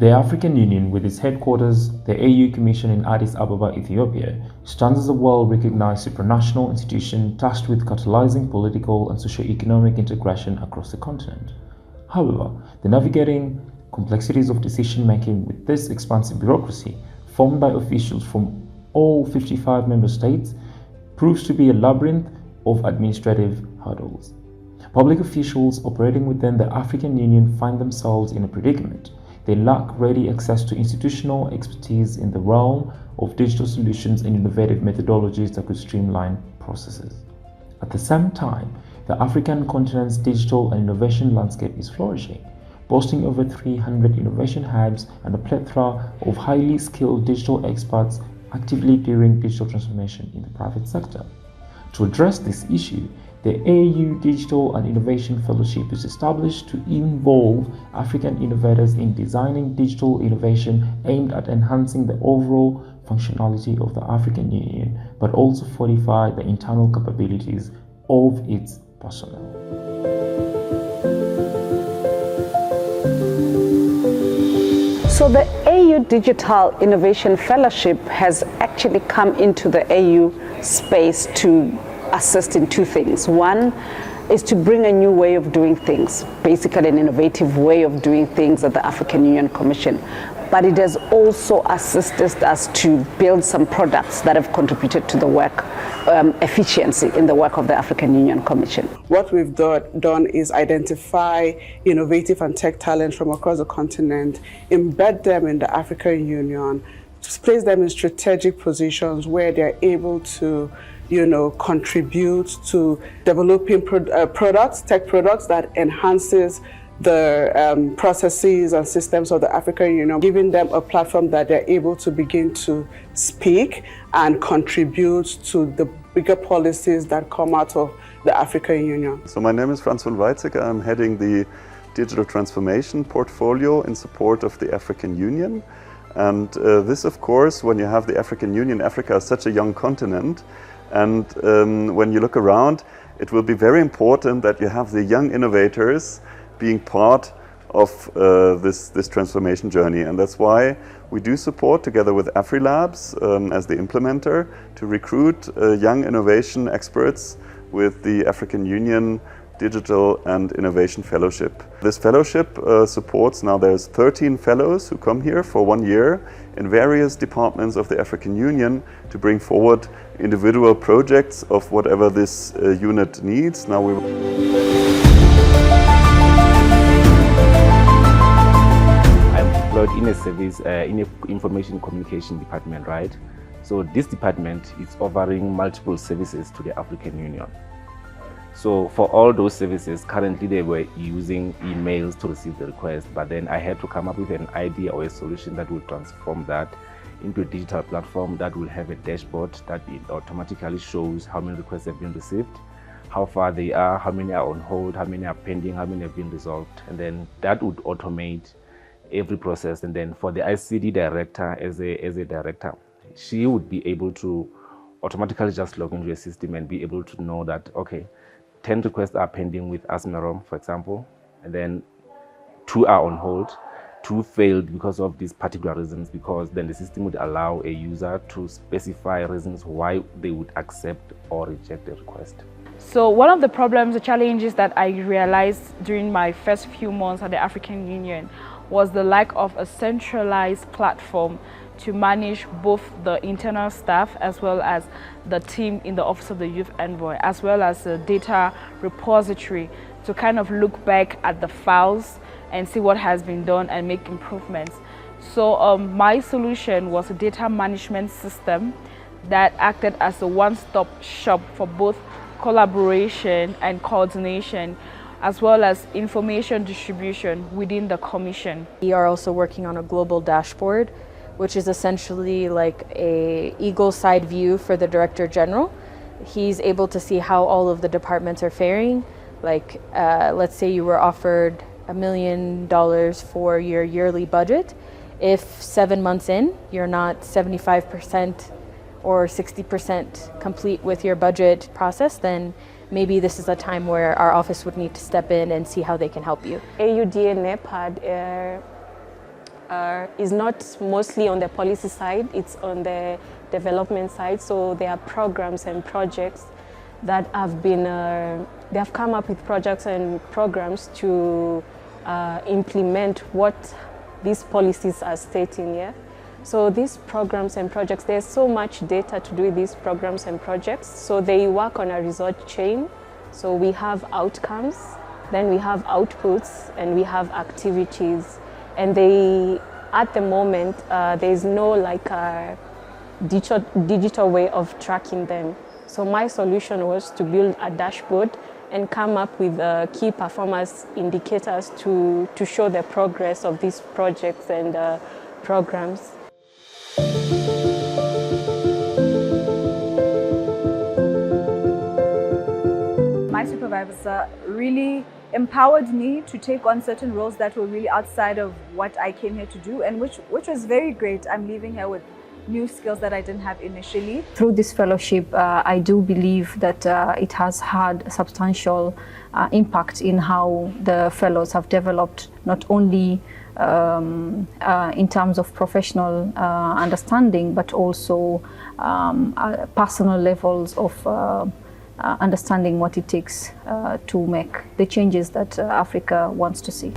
The African Union, with its headquarters, the AU Commission in Addis Ababa, Ethiopia, stands as a well-recognized supranational institution tasked with catalyzing political and socio-economic integration across the continent. However, the navigating complexities of decision-making with this expansive bureaucracy, formed by officials from all 55 member states, proves to be a labyrinth of administrative hurdles. Public officials operating within the African Union find themselves in a predicament. They lack ready access to institutional expertise in the realm of digital solutions and innovative methodologies that could streamline processes. At the same time, the African continent's digital and innovation landscape is flourishing, boasting over 300 innovation hubs and a plethora of highly skilled digital experts actively doing digital transformation in the private sector. To address this issue, the AU Digital and Innovation Fellowship is established to involve African innovators in designing digital innovation aimed at enhancing the overall functionality of the African Union, but also fortify the internal capabilities of its personnel. So the AU Digital Innovation Fellowship has actually come into the AU space to assist in two things. One is to bring a new way of doing things, basically an innovative way of doing things at the African Union Commission. But it has also assisted us to build some products that have contributed to the work efficiency in the work of the African Union Commission. What we've done is identify innovative and tech talent from across the continent, embed them in the African Union, place them in strategic positions where they're able to contribute to developing products, tech products that enhances the processes and systems of the African Union, giving them a platform that they're able to begin to speak and contribute to the bigger policies that come out of the African Union. So my name is Franz von Weizsäcker. I'm heading the digital transformation portfolio in support of the African Union. And this, of course, when you have the African Union, Africa is such a young continent. And when you look around, it will be very important that you have the young innovators being part of this transformation journey. And that's why we do support, together with AfriLabs as the implementer, to recruit young innovation experts with the African Union Digital and Innovation Fellowship. This fellowship supports, now there's 13 fellows who come here for 1 year in various departments of the African Union to bring forward individual projects of whatever this unit needs. Now I'm employed in a service, in an information communication department, right? So this department is offering multiple services to the African Union. So for all those services, currently they were using emails to receive the request, but then I had to come up with an idea or a solution that will transform that into a digital platform that will have a dashboard that it automatically shows how many requests have been received, how far they are, how many are on hold, how many are pending, how many have been resolved. And then that would automate every process. And then for the ICD director, as a director, she would be able to automatically just log into a system and be able to know that, okay, 10 requests are pending with Asmerom, for example, and then 2 are on hold, 2 failed because of these particular reasons, because then the system would allow a user to specify reasons why they would accept or reject the request. So one of the problems, the challenges that I realized during my first few months at the African Union was the lack of a centralized platform to manage both the internal staff as well as the team in the Office of the Youth Envoy, as well as a data repository to kind of look back at the files and see what has been done and make improvements. So my solution was a data management system that acted as a one-stop shop for both collaboration and coordination, as well as information distribution within the Commission. We are also working on a global dashboard, which is essentially like a eagle side view for the Director General. He's able to see how all of the departments are faring. Like, let's say you were offered $1 million for your yearly budget. If 7 months in, you're not 75% or 60% complete with your budget process, then maybe this is a time where our office would need to step in and see how they can help you. AUDNEP had is not mostly on the policy side, it's on the development side. So there are programs and projects that have been, they have come up with projects and programs to implement what these policies are stating here. So these programs and projects, there's so much data to do with these programs and projects. So they work on a result chain. So we have outcomes, then we have outputs, and we have activities. And they, at the moment, there's no like a digital way of tracking them. So my solution was to build a dashboard and come up with key performance indicators to show the progress of these projects and programs. My supervisor really empowered me to take on certain roles that were really outside of what I came here to do, and which was very great. I'm leaving here with new skills that I didn't have initially. Through this fellowship, I do believe that it has had a substantial impact in how the fellows have developed, not only in terms of professional understanding, but also personal levels of understanding what it takes to make the changes that Africa wants to see.